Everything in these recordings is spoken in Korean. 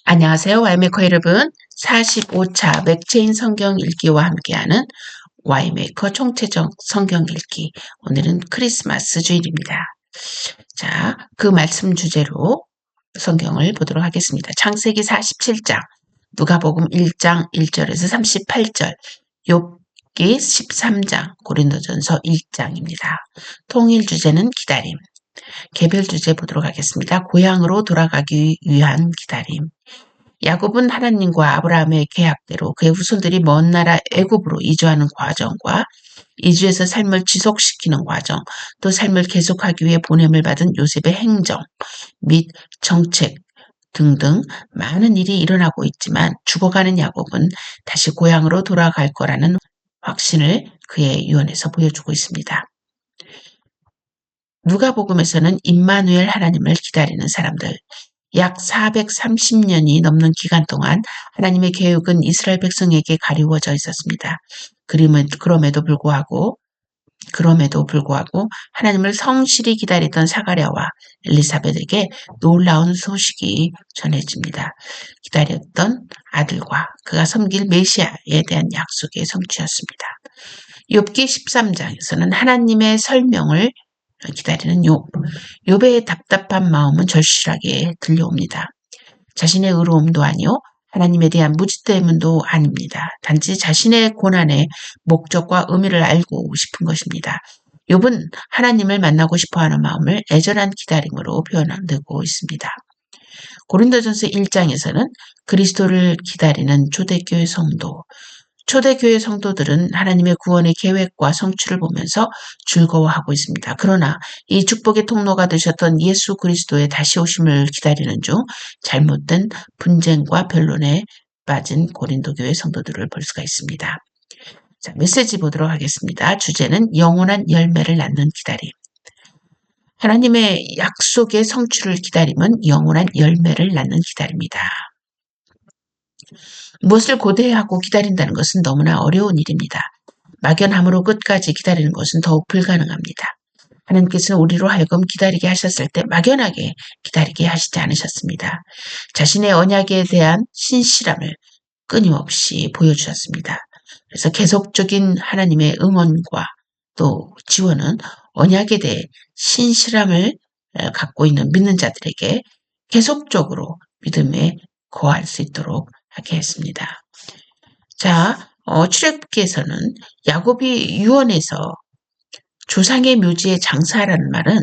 안녕하세요. 와이메이커 여러분. 45차 맥체인 성경 읽기와 함께하는 와이메이커 총체적 성경 읽기. 오늘은 크리스마스 주일입니다. 자, 그 말씀 주제로 성경을 보도록 하겠습니다. 창세기 47장, 누가복음 1장 1절에서 38절, 욥기 13장, 고린도전서 1장입니다. 통일 주제는 기다림. 개별 주제 보도록 하겠습니다. 고향으로 돌아가기 위한 기다림. 야곱은 하나님과 아브라함의 계약대로 그의 후손들이 먼 나라 애굽으로 이주하는 과정과 이주해서 삶을 지속시키는 과정, 또 삶을 계속하기 위해 보냄을 받은 요셉의 행정 및 정책 등등 많은 일이 일어나고 있지만 죽어가는 야곱은 다시 고향으로 돌아갈 거라는 확신을 그의 유언에서 보여주고 있습니다. 누가복음에서는 임마누엘 하나님을 기다리는 사람들, 약 430년이 넘는 기간 동안 하나님의 계획은 이스라엘 백성에게 가리워져 있었습니다. 그럼에도 불구하고 하나님을 성실히 기다리던 사가랴와 엘리사벳에게 놀라운 소식이 전해집니다. 기다렸던 아들과 그가 섬길 메시아에 대한 약속의 성취였습니다. 욥기 13장에서는 하나님의 설명을 기다리는 욥의 답답한 마음은 절실하게 들려옵니다. 자신의 의로움도 아니요 하나님에 대한 무지 때문도 아닙니다. 단지 자신의 고난의 목적과 의미를 알고 싶은 것입니다. 욥은 하나님을 만나고 싶어하는 마음을 애절한 기다림으로 표현하고 있습니다. 고린도전서 1장에서는 그리스도를 기다리는 초대교회 성도들은 하나님의 구원의 계획과 성취를 보면서 즐거워하고 있습니다. 그러나 이 축복의 통로가 되셨던 예수 그리스도의 다시 오심을 기다리는 중 잘못된 분쟁과 변론에 빠진 고린도 교회 성도들을 볼 수가 있습니다. 자, 메시지 보도록 하겠습니다. 주제는 영원한 열매를 낳는 기다림. 하나님의 약속의 성취를 기다림은 영원한 열매를 낳는 기다림이다. 무엇을 고대하고 기다린다는 것은 너무나 어려운 일입니다. 막연함으로 끝까지 기다리는 것은 더욱 불가능합니다. 하나님께서는 우리로 하여금 기다리게 하셨을 때 막연하게 기다리게 하시지 않으셨습니다. 자신의 언약에 대한 신실함을 끊임없이 보여주셨습니다. 그래서 계속적인 하나님의 응원과 또 지원은 언약에 대해 신실함을 갖고 있는 믿는 자들에게 계속적으로 믿음에 거할 수 있도록 하게 했습니다. 자, 출애굽기에서는 야곱이 유언에서 조상의 묘지에 장사하라는 말은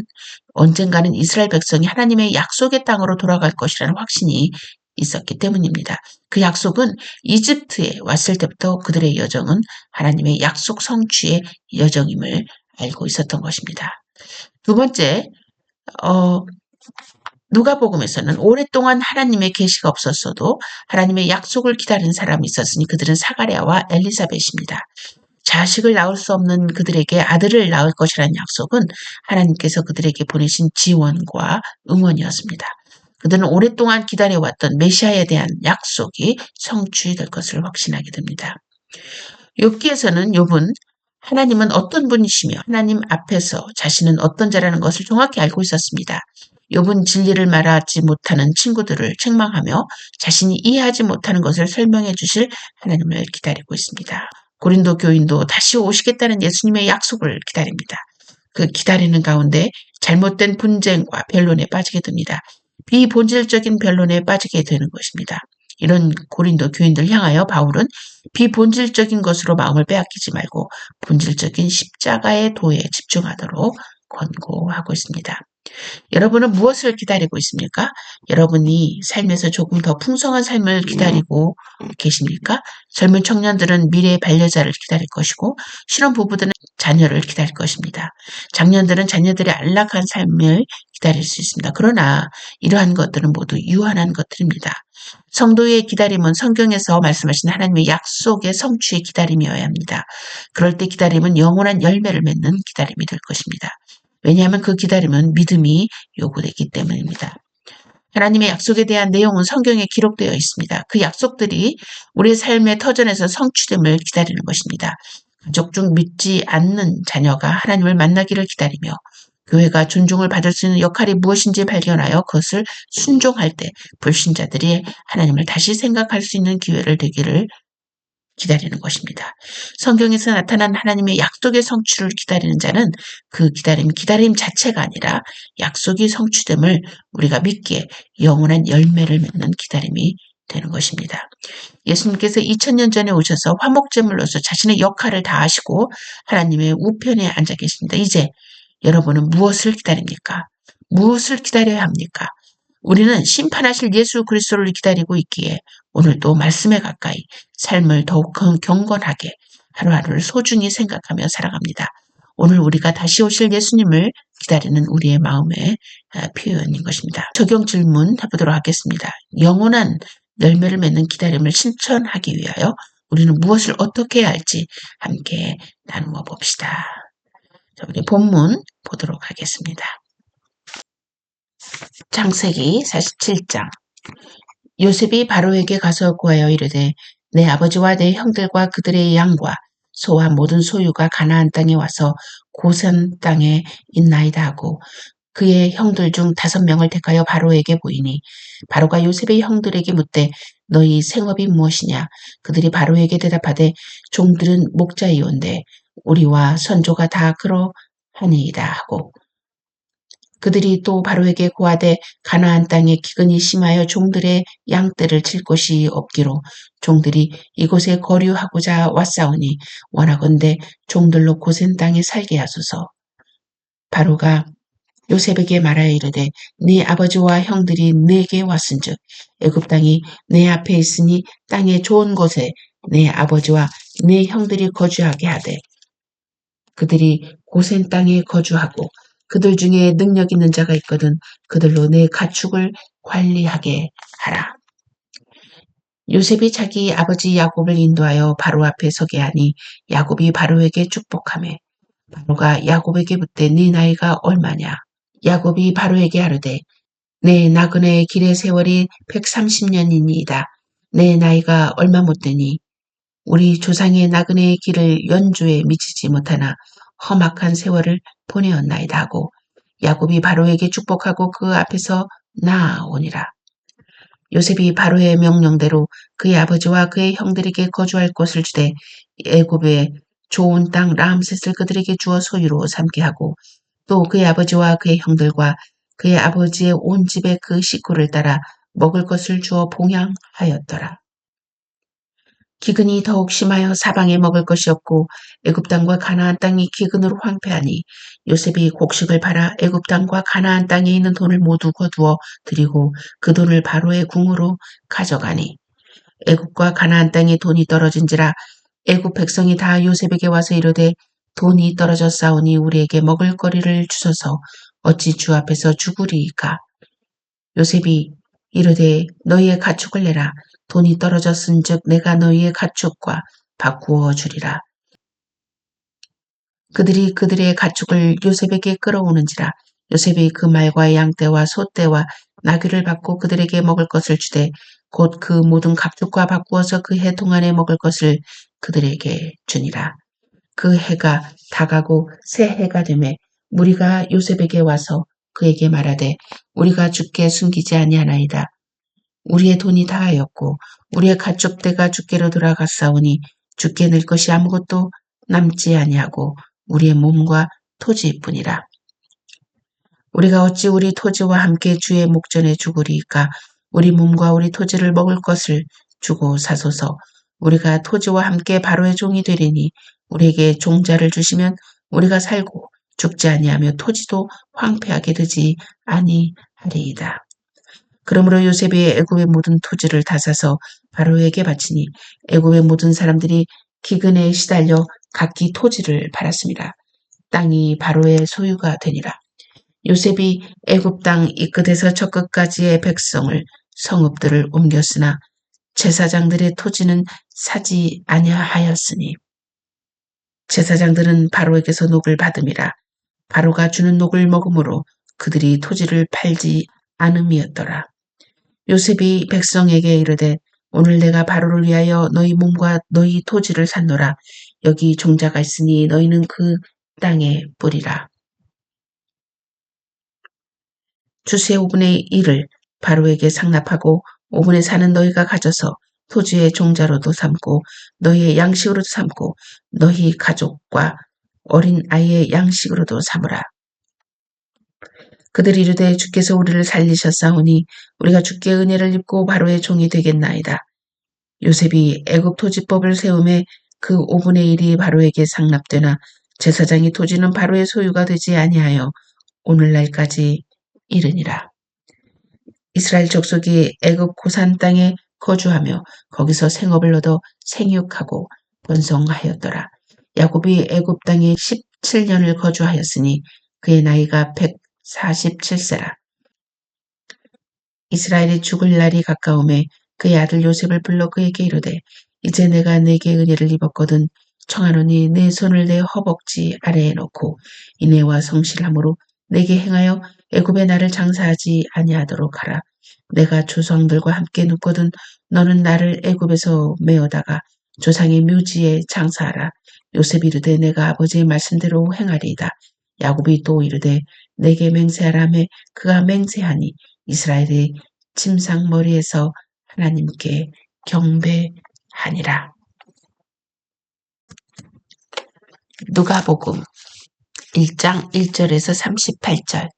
언젠가는 이스라엘 백성이 하나님의 약속의 땅으로 돌아갈 것이라는 확신이 있었기 때문입니다. 그 약속은 이집트에 왔을 때부터 그들의 여정은 하나님의 약속 성취의 여정임을 알고 있었던 것입니다. 두 번째, 누가복음에서는 오랫동안 하나님의 계시가 없었어도 하나님의 약속을 기다리는 사람이 있었으니 그들은 사가랴와 엘리사벳입니다. 자식을 낳을 수 없는 그들에게 아들을 낳을 것이라는 약속은 하나님께서 그들에게 보내신 지원과 응원이었습니다. 그들은 오랫동안 기다려왔던 메시아에 대한 약속이 성취될 것을 확신하게 됩니다. 욥기에서는 욥은 하나님은 어떤 분이시며 하나님 앞에서 자신은 어떤 자라는 것을 정확히 알고 있었습니다. 욥은 진리를 말하지 못하는 친구들을 책망하며 자신이 이해하지 못하는 것을 설명해 주실 하나님을 기다리고 있습니다. 고린도 교인도 다시 오시겠다는 예수님의 약속을 기다립니다. 그 기다리는 가운데 잘못된 분쟁과 변론에 빠지게 됩니다. 비본질적인 변론에 빠지게 되는 것입니다. 이런 고린도 교인들 향하여 바울은 비본질적인 것으로 마음을 빼앗기지 말고 본질적인 십자가의 도에 집중하도록 권고하고 있습니다. 여러분은 무엇을 기다리고 있습니까? 여러분이 삶에서 조금 더 풍성한 삶을 기다리고 계십니까? 젊은 청년들은 미래의 반려자를 기다릴 것이고 신혼부부들은 자녀를 기다릴 것입니다. 장년들은 자녀들의 안락한 삶을 기다릴 수 있습니다. 그러나 이러한 것들은 모두 유한한 것들입니다. 성도의 기다림은 성경에서 말씀하신 하나님의 약속의 성취의 기다림이어야 합니다. 그럴 때 기다림은 영원한 열매를 맺는 기다림이 될 것입니다. 왜냐하면 그 기다림은 믿음이 요구되기 때문입니다. 하나님의 약속에 대한 내용은 성경에 기록되어 있습니다. 그 약속들이 우리의 삶의 터전에서 성취됨을 기다리는 것입니다. 가족 중 믿지 않는 자녀가 하나님을 만나기를 기다리며 교회가 존중을 받을 수 있는 역할이 무엇인지 발견하여 그것을 순종할 때 불신자들이 하나님을 다시 생각할 수 있는 기회를 되기를 기다리는 것입니다. 성경에서 나타난 하나님의 약속의 성취를 기다리는 자는 그 기다림 자체가 아니라 약속이 성취됨을 우리가 믿기에 영원한 열매를 맺는 기다림이 되는 것입니다. 예수님께서 2000년 전에 오셔서 화목제물로서 자신의 역할을 다하시고 하나님의 우편에 앉아 계십니다. 이제 여러분은 무엇을 기다립니까? 무엇을 기다려야 합니까? 우리는 심판하실 예수 그리스도를 기다리고 있기에 오늘도 말씀에 가까이 삶을 더욱 경건하게 하루하루를 소중히 생각하며 살아갑니다. 오늘 우리가 다시 오실 예수님을 기다리는 우리의 마음의 표현인 것입니다. 적용 질문 해보도록 하겠습니다. 영원한 열매를 맺는 기다림을 실천하기 위하여 우리는 무엇을 어떻게 해야 할지 함께 나누어 봅시다. 자, 우리 본문 보도록 하겠습니다. 창세기 47장. 요셉이 바로에게 가서 구하여 이르되 내 아버지와 내 형들과 그들의 양과 소와 모든 소유가 가나안 땅에 와서 고센 땅에 있나이다 하고 그의 형들 중 5명을 택하여 바로에게 보이니 바로가 요셉의 형들에게 묻되 너희 생업이 무엇이냐? 그들이 바로에게 대답하되 종들은 목자이온데 우리와 선조가 다 그러하니이다 하고 그들이 또 바로에게 고하되 가나안 땅에 기근이 심하여 종들의 양떼를 칠 곳이 없기로 종들이 이곳에 거류하고자 왔사오니 원하건대 종들로 고센 땅에 살게 하소서. 바로가 요셉에게 말하여 이르되 네 아버지와 형들이 내게 왔은즉 애굽 땅이 내 앞에 있으니 땅의 좋은 곳에 내 아버지와 내 형들이 거주하게 하되 그들이 고센 땅에 거주하고 그들 중에 능력 있는 자가 있거든 그들로 내 가축을 관리하게 하라. 요셉이 자기 아버지 야곱을 인도하여 바로 앞에 서게 하니 야곱이 바로에게 축복하매 바로가 야곱에게 묻되 네 나이가 얼마냐? 야곱이 바로에게 하르되 내 나그네의 길의 세월이 130년이니이다. 내 나이가 얼마 못 되니 우리 조상의 나그네의 길을 연주에 미치지 못하나 험악한 세월을 보내었나이다 하고 야곱이 바로에게 축복하고 그 앞에서 나아오니라. 요셉이 바로의 명령대로 그의 아버지와 그의 형들에게 거주할 곳을 주되 애굽의 좋은 땅 람셋을 그들에게 주어 소유로 삼게 하고 또 그의 아버지와 그의 형들과 그의 아버지의 온 집의 그 식구를 따라 먹을 것을 주어 봉양하였더라. 기근이 더욱 심하여 사방에 먹을 것이 없고 애굽 땅과 가나안 땅이 기근으로 황폐하니 요셉이 곡식을 팔아 애굽 땅과 가나안 땅에 있는 돈을 모두 거두어 드리고 그 돈을 바로의 궁으로 가져가니 애굽과 가나안 땅에 돈이 떨어진지라 애굽 백성이 다 요셉에게 와서 이르되 돈이 떨어졌사오니 우리에게 먹을 거리를 주소서 어찌 주 앞에서 죽으리이까. 요셉이 이르되 너희의 가축을 내라. 돈이 떨어졌은즉 내가 너희의 가축과 바꾸어 주리라. 그들이 그들의 가축을 요셉에게 끌어오는지라. 요셉이 그 말과 양떼와 소떼와 나귀를 받고 그들에게 먹을 것을 주되 곧 그 모든 가축과 바꾸어서 그 해 동안에 먹을 것을 그들에게 주니라. 그 해가 다가고 새 해가 되매 무리가 요셉에게 와서 그에게 말하되 우리가 주께 숨기지 아니하나이다. 우리의 돈이 다하였고 우리의 가축대가 주께로 돌아갔사오니 주께 낼 것이 아무것도 남지 아니하고 우리의 몸과 토지뿐이라. 우리가 어찌 우리 토지와 함께 주의 목전에 죽으리이까. 우리 몸과 우리 토지를 먹을 것을 주고 사소서. 우리가 토지와 함께 바로의 종이 되리니 우리에게 종자를 주시면 우리가 살고 죽지 아니하며 토지도 황폐하게 되지 아니하리이다. 그러므로 요셉이 애굽의 모든 토지를 다 사서 바로에게 바치니 애굽의 모든 사람들이 기근에 시달려 각기 토지를 팔았습니다. 땅이 바로의 소유가 되니라. 요셉이 애굽 땅 이 끝에서 저 끝까지의 백성을 성읍들을 옮겼으나 제사장들의 토지는 사지 아니하였으니 제사장들은 바로에게서 녹을 받음이라. 바로가 주는 녹을 먹음으로 그들이 토지를 팔지 않음이었더라. 요셉이 백성에게 이르되 오늘 내가 바로를 위하여 너희 몸과 너희 토지를 샀노라. 여기 종자가 있으니 너희는 그 땅에 뿌리라. 주수의 5분의 1을 바로에게 상납하고 5분의 4는 너희가 가져서 토지의 종자로도 삼고 너희의 양식으로도 삼고 너희 가족과 어린 아이의 양식으로도 삼으라. 그들이 이르되 주께서 우리를 살리셨사오니 우리가 주께 은혜를 입고 바로의 종이 되겠나이다. 요셉이 애굽 토지법을 세우매 그 5분의 1이 바로에게 상납되나 제사장의 토지는 바로의 소유가 되지 아니하여 오늘날까지 이르니라. 이스라엘 족속이 애굽 고산 땅에 거주하며 거기서 생업을 얻어 생육하고 번성하였더라. 야곱이 애굽 땅에 17년을 거주하였으니 그의 나이가 147세라. 이스라엘이 죽을 날이 가까움에 그의 아들 요셉을 불러 그에게 이르되 이제 내가 네게 은혜를 입었거든 청하노니 내 손을 내 허벅지 아래에 놓고 인애와 성실함으로 내게 행하여 애굽에 나를 장사하지 아니하도록 하라. 내가 조상들과 함께 눕거든 너는 나를 애굽에서 메어다가 조상의 묘지에 장사하라. 요셉이 이르되 내가 아버지의 말씀대로 행하리이다. 야곱이 또 이르되 내게 맹세하라매 그가 맹세하니 이스라엘의 침상머리에서 하나님께 경배하니라. 누가복음 1장 1절에서 38절.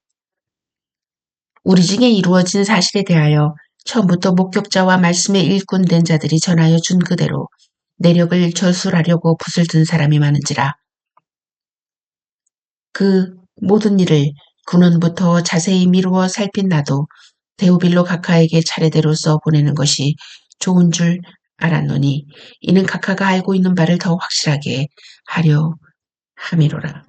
우리 중에 이루어진 사실에 대하여 처음부터 목격자와 말씀의 일꾼된 자들이 전하여 준 그대로 내력을 결술하려고 붓을 든 사람이 많은지라. 그 모든 일을 근원부터 자세히 미루어 살핀 나도 데오빌로 각하에게 차례대로 써보내는 것이 좋은 줄 알았노니 이는 각하가 알고 있는 바를 더 확실하게 하려 함이로라.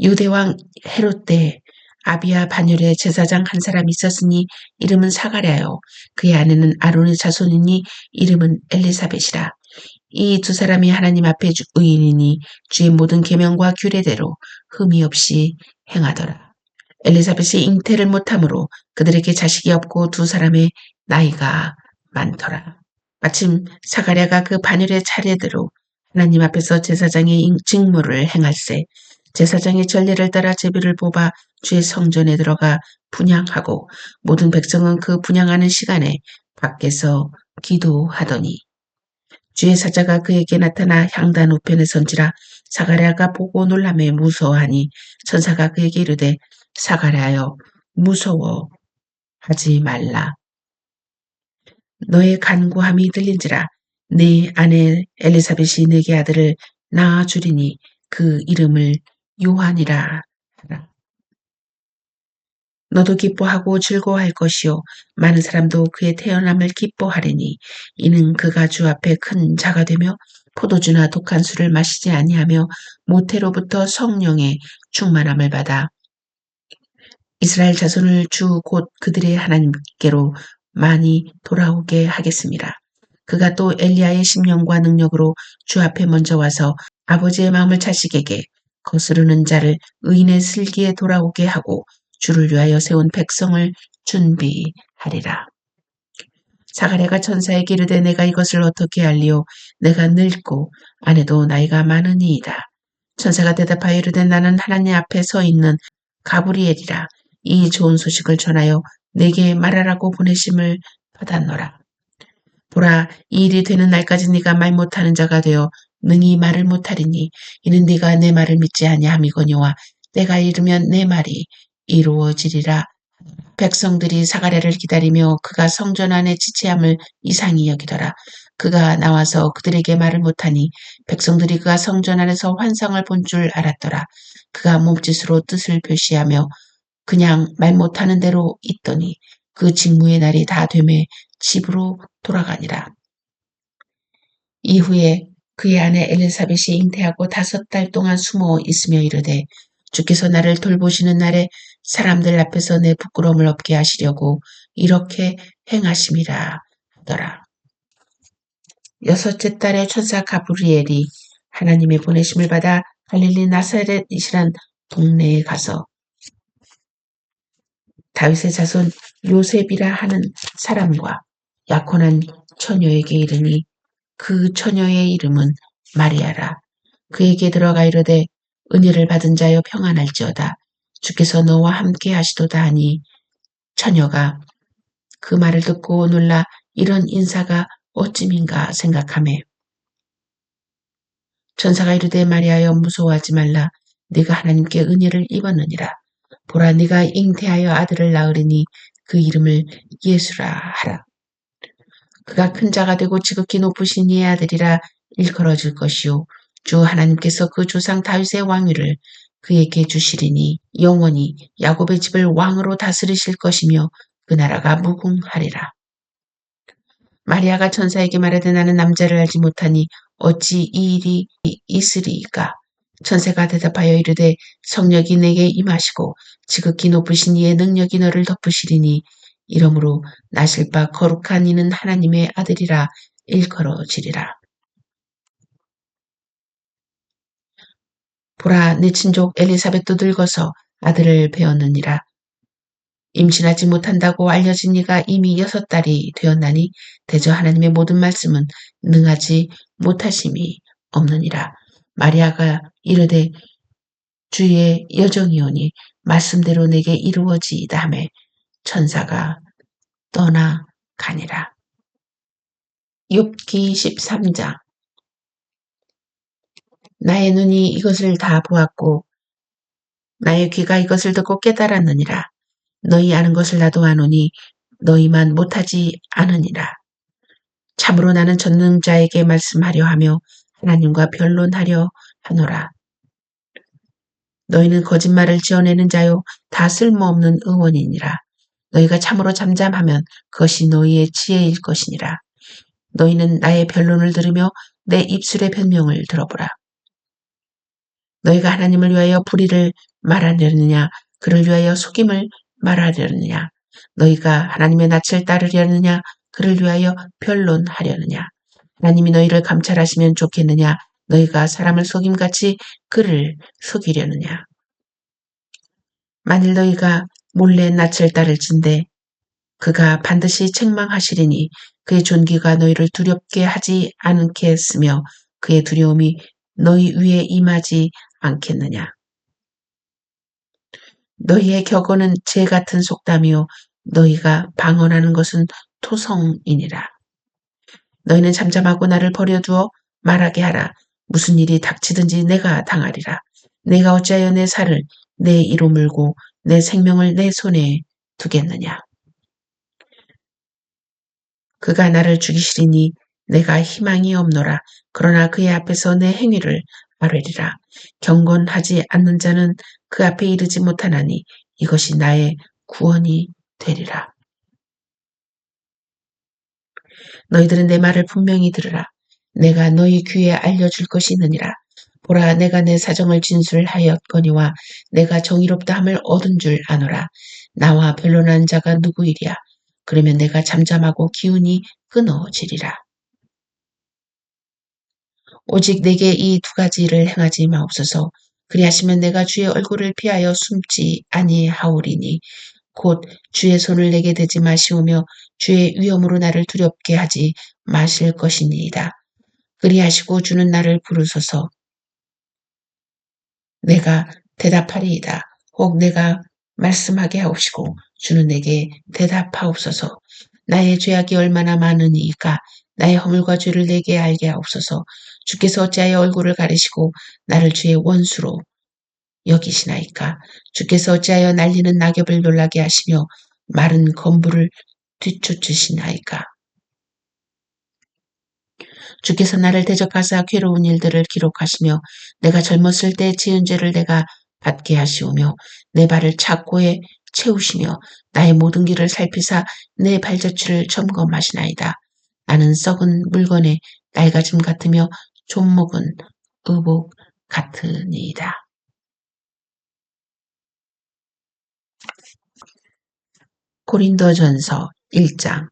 유대왕 헤롯 때 아비야 반열에 제사장 한 사람이 있었으니 이름은 사가랴요. 그의 아내는 아론의 자손이니 이름은 엘리사벳이라. 이 두 사람이 하나님 앞에 의인이니 주의 모든 계명과 규례대로 흠이 없이 행하더라. 엘리사벳이 잉태를 못하므로 그들에게 자식이 없고 두 사람의 나이가 많더라. 마침 사가랴가 그 반열의 차례대로 하나님 앞에서 제사장의 직무를 행할세 제사장의 전례를 따라 제비를 뽑아 주의 성전에 들어가 분향하고 모든 백성은 그 분향하는 시간에 밖에서 기도하더니 주의 사자가 그에게 나타나 향단 우편에 선지라 사가랴가 보고 놀라매 무서워하니 천사가 그에게 이르되 사가랴여 무서워하지 말라. 너의 간구함이 들린지라 네 아내 엘리사벳이 네게 아들을 낳아주리니 그 이름을 요한이라 하라. 너도 기뻐하고 즐거워할 것이요 많은 사람도 그의 태어남을 기뻐하리니 이는 그가 주 앞에 큰 자가 되며 포도주나 독한 술을 마시지 아니하며 모태로부터 성령의 충만함을 받아 이스라엘 자손을 주 곧 그들의 하나님께로 많이 돌아오게 하겠습니다. 그가 또 엘리야의 심령과 능력으로 주 앞에 먼저 와서 아버지의 마음을 자식에게 거스르는 자를 의인의 슬기에 돌아오게 하고 주를 위하여 세운 백성을 준비하리라. 사가랴가 천사에게 이르되 내가 이것을 어떻게 알리오 내가 늙고 아내도 나이가 많으니이다. 천사가 대답하여 이르되 나는 하나님 앞에 서 있는 가브리엘이라. 이 좋은 소식을 전하여 내게 말하라고 보내심을 받았노라. 보라 이 일이 되는 날까지 네가 말 못하는 자가 되어 능히 말을 못하리니 이는 네가 내 말을 믿지 아니함이거니와 때가 이르면 내 말이 이루어지리라. 백성들이 사가랴를 기다리며 그가 성전 안에 지체함을 이상히 여기더라. 그가 나와서 그들에게 말을 못하니 백성들이 그가 성전 안에서 환상을 본 줄 알았더라. 그가 몸짓으로 뜻을 표시하며 그냥 말 못하는 대로 있더니 그 직무의 날이 다 되매 집으로 돌아가니라. 이후에 그의 아내 엘리사벳이 잉태하고 5달 동안 숨어 있으며 이르되 주께서 나를 돌보시는 날에 사람들 앞에서 내 부끄러움을 없게 하시려고 이렇게 행하심이라 하더라. 6째 달에 천사 가브리엘이 하나님의 보내심을 받아 갈릴리 나사렛이란 동네에 가서 다윗의 자손 요셉이라 하는 사람과 약혼한 처녀에게 이르니 그 처녀의 이름은 마리아라. 그에게 들어가 이르되 은혜를 받은 자여 평안할지어다. 주께서 너와 함께 하시도다 하니 처녀가 그 말을 듣고 놀라 이런 인사가 어찌민가 생각하매 천사가 이르되 마리아여 무서워하지 말라. 네가 하나님께 은혜를 입었느니라. 보라 네가 잉태하여 아들을 낳으리니 그 이름을 예수라 하라. 그가 큰 자가 되고 지극히 높으신 이의 아들이라 일컬어질 것이요 주 하나님께서 그 조상 다윗의 왕위를 그에게 주시리니 영원히 야곱의 집을 왕으로 다스리실 것이며 그 나라가 무궁하리라. 마리아가 천사에게 말하되 나는 남자를 알지 못하니 어찌 이 일이 있으리이까. 천사가 대답하여 이르되 성령이 내게 임하시고 지극히 높으신 이의 능력이 너를 덮으시리니 이러므로 나실 바 거룩한 이는 하나님의 아들이라 일컬어지리라. 보라 내 친족 엘리사벳도 늙어서 아들을 배었느니라. 임신하지 못한다고 알려진 이가 이미 6달이 되었나니 대저 하나님의 모든 말씀은 능하지 못하심이 없느니라. 마리아가 이르되 주의 여정이오니 말씀대로 내게 이루어지이다 하매 천사가 떠나가니라. 욥기 13장. 나의 눈이 이것을 다 보았고 나의 귀가 이것을 듣고 깨달았느니라. 너희 아는 것을 나도 아노니 너희만 못하지 않으니라. 참으로 나는 전능자에게 말씀하려 하며 하나님과 변론하려 하노라. 너희는 거짓말을 지어내는 자요 다 쓸모없는 의원이니라. 너희가 참으로 잠잠하면 그것이 너희의 지혜일 것이니라. 너희는 나의 변론을 들으며 내 입술의 변명을 들어보라. 너희가 하나님을 위하여 불의를 말하려느냐 그를 위하여 속임을 말하려느냐 너희가 하나님의 낯을 따르려느냐 그를 위하여 변론하려느냐 하나님이 너희를 감찰하시면 좋겠느냐 너희가 사람을 속임같이 그를 속이려느냐 만일 너희가 몰래 낯을 따를진대 그가 반드시 책망하시리니 그의 존귀가 너희를 두렵게 하지 않게 했으며 그의 두려움이 너희 위에 임하지 않겠느냐. 너희의 격언은 재 같은 속담이요 너희가 방언하는 것은 토성이니라. 너희는 잠잠하고 나를 버려두어 말하게 하라. 무슨 일이 닥치든지 내가 당하리라. 내가 어찌하여 내 살을 내 이로 물고 내 생명을 내 손에 두겠느냐. 그가 나를 죽이시리니 내가 희망이 없노라. 그러나 그의 앞에서 내 행위를 아뢰리라. 경건하지 않는 자는 그 앞에 이르지 못하나니 이것이 나의 구원이 되리라. 너희들은 내 말을 분명히 들으라. 내가 너희 귀에 알려줄 것이 있느니라. 보라 내가 내 사정을 진술하였거니와 내가 정의롭다함을 얻은 줄 아노라. 나와 변론한 자가 누구이랴. 그러면 내가 잠잠하고 기운이 끊어지리라. 오직 내게 이 2가지를 행하지 마옵소서. 그리하시면 내가 주의 얼굴을 피하여 숨지 아니하오리니 곧 주의 손을 내게 대지 마시오며 주의 위엄으로 나를 두렵게 하지 마실 것이니이다. 그리하시고 주는 나를 부르소서. 내가 대답하리이다. 혹 내가 말씀하게 하옵시고 주는 내게 대답하옵소서. 나의 죄악이 얼마나 많으니이까 나의 허물과 죄를 내게 알게 하옵소서. 주께서 어찌하여 얼굴을 가리시고 나를 주의 원수로 여기시나이까. 주께서 어찌하여 날리는 낙엽을 놀라게 하시며 마른 건부를 뒤쫓으시나이까. 주께서 나를 대적하사 괴로운 일들을 기록하시며 내가 젊었을 때 지은 죄를 내가 받게 하시오며 내 발을 착고에 채우시며 나의 모든 길을 살피사 내 발자취를 점검하시나이다. 나는 썩은 물건에 낡아짐 같으며 존목은 의복 같으니이다. 고린도전서 1장.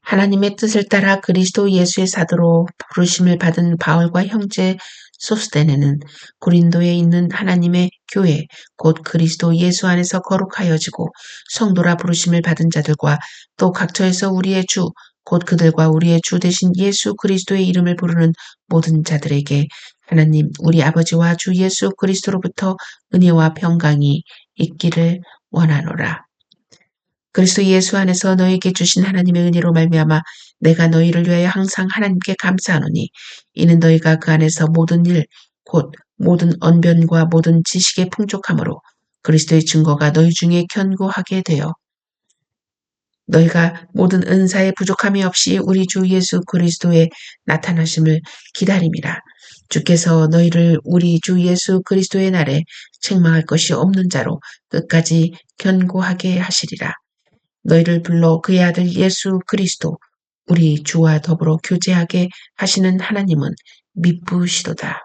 하나님의 뜻을 따라 그리스도 예수의 사도로 부르심을 받은 바울과 형제 소스데네는 고린도에 있는 하나님의 교회 곧 그리스도 예수 안에서 거룩하여지고 성도라 부르심을 받은 자들과 또 각처에서 우리의 주 곧 그들과 우리의 주 되신 예수 그리스도의 이름을 부르는 모든 자들에게 하나님 우리 아버지와 주 예수 그리스도로부터 은혜와 평강이 있기를 원하노라. 그리스도 예수 안에서 너희에게 주신 하나님의 은혜로 말미암아 내가 너희를 위하여 항상 하나님께 감사하노니 이는 너희가 그 안에서 모든 일 곧 모든 언변과 모든 지식의 풍족함으로 그리스도의 증거가 너희 중에 견고하게 되어 너희가 모든 은사의 부족함이 없이 우리 주 예수 그리스도의 나타나심을 기다림이라. 주께서 너희를 우리 주 예수 그리스도의 날에 책망할 것이 없는 자로 끝까지 견고하게 하시리라. 너희를 불러 그의 아들 예수 그리스도 우리 주와 더불어 교제하게 하시는 하나님은 미쁘시도다.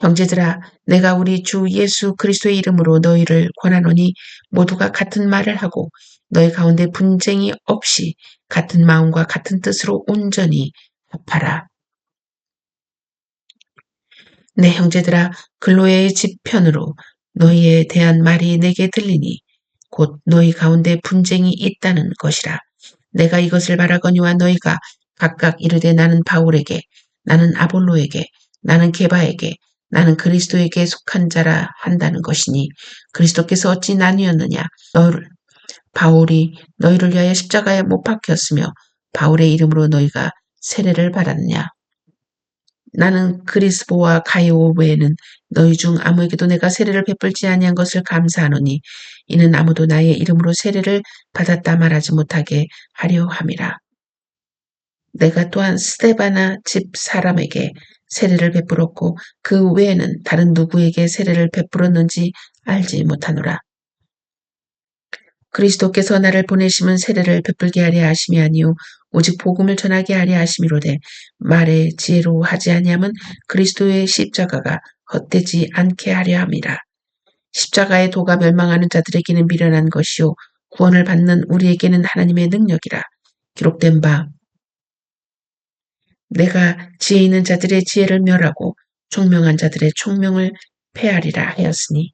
형제들아, 내가 우리 주 예수 그리스도의 이름으로 너희를 권하노니 모두가 같은 말을 하고 너희 가운데 분쟁이 없이 같은 마음과 같은 뜻으로 온전히 합하라. 내 형제들아, 글로의 집편으로 너희에 대한 말이 내게 들리니 곧 너희 가운데 분쟁이 있다는 것이라. 내가 이것을 바라거니와 너희가 각각 이르되 나는 바울에게, 나는 아볼로에게, 나는 게바에게, 나는 그리스도에게 속한 자라 한다는 것이니 그리스도께서 어찌 나뉘었느냐. 바울이 너희를 위하여 십자가에 못 박혔으며 바울의 이름으로 너희가 세례를 받았느냐. 나는 그리스보와 가이오 외에는 너희 중 아무에게도 내가 세례를 베풀지 아니한 것을 감사하노니 이는 아무도 나의 이름으로 세례를 받았다 말하지 못하게 하려 함이라. 내가 또한 스데바나 집 사람에게 세례를 베풀었고 그 외에는 다른 누구에게 세례를 베풀었는지 알지 못하노라. 그리스도께서 나를 보내심은 세례를 베풀게 하려 하심이 아니요 오직 복음을 전하게 하려 하심이로되 말의 지혜로 하지 아니함은 그리스도의 십자가가 헛되지 않게 하려 함이라. 십자가의 도가 멸망하는 자들에게는 미련한 것이요 구원을 받는 우리에게는 하나님의 능력이라. 기록된 바 내가 지혜 있는 자들의 지혜를 멸하고 총명한 자들의 총명을 폐하리라 하였으니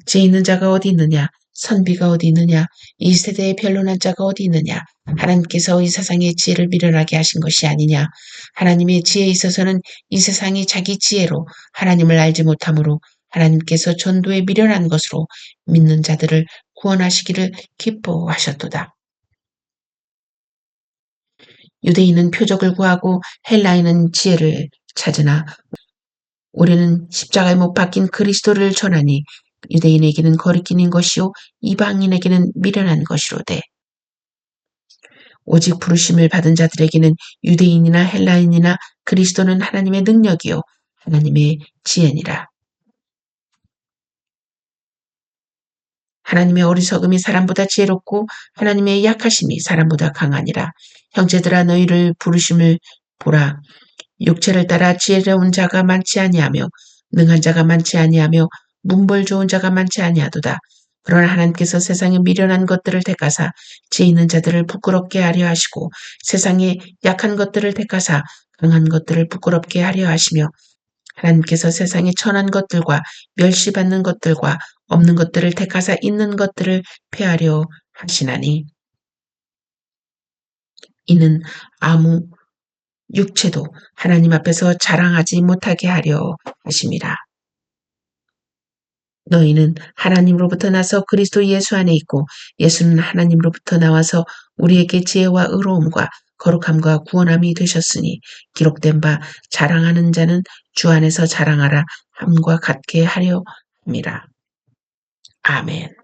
지혜 있는 자가 어디 있느냐? 선비가 어디 있느냐? 이 세대의 변론한 자가 어디 있느냐? 하나님께서 이 세상의 지혜를 미련하게 하신 것이 아니냐? 하나님의 지혜에 있어서는 이 세상이 자기 지혜로 하나님을 알지 못하므로 하나님께서 전도에 미련한 것으로 믿는 자들을 구원하시기를 기뻐하셨도다. 유대인은 표적을 구하고 헬라인은 지혜를 찾으나 우리는 십자가에 못 박힌 그리스도를 전하니 유대인에게는 거리끼는 것이요 이방인에게는 미련한 것이로되 오직 부르심을 받은 자들에게는 유대인이나 헬라인이나 그리스도는 하나님의 능력이요 하나님의 지혜니라. 하나님의 어리석음이 사람보다 지혜롭고 하나님의 약하심이 사람보다 강하니라. 형제들아 너희를 부르심을 보라. 육체를 따라 지혜로운 자가 많지 아니하며 능한 자가 많지 아니하며 문벌 좋은 자가 많지 아니하도다. 그러나 하나님께서 세상에 미련한 것들을 택하사 지혜 있는 자들을 부끄럽게 하려 하시고 세상에 약한 것들을 택하사 강한 것들을 부끄럽게 하려 하시며 하나님께서 세상에 천한 것들과 멸시받는 것들과 없는 것들을 택하사 있는 것들을 폐하려 하시나니 이는 아무 육체도 하나님 앞에서 자랑하지 못하게 하려 하심이라. 너희는 하나님으로부터 나서 그리스도 예수 안에 있고 예수는 하나님으로부터 나와서 우리에게 지혜와 의로움과 거룩함과 구원함이 되셨으니 기록된 바 자랑하는 자는 주 안에서 자랑하라 함과 같게 하려 함이라. 아멘.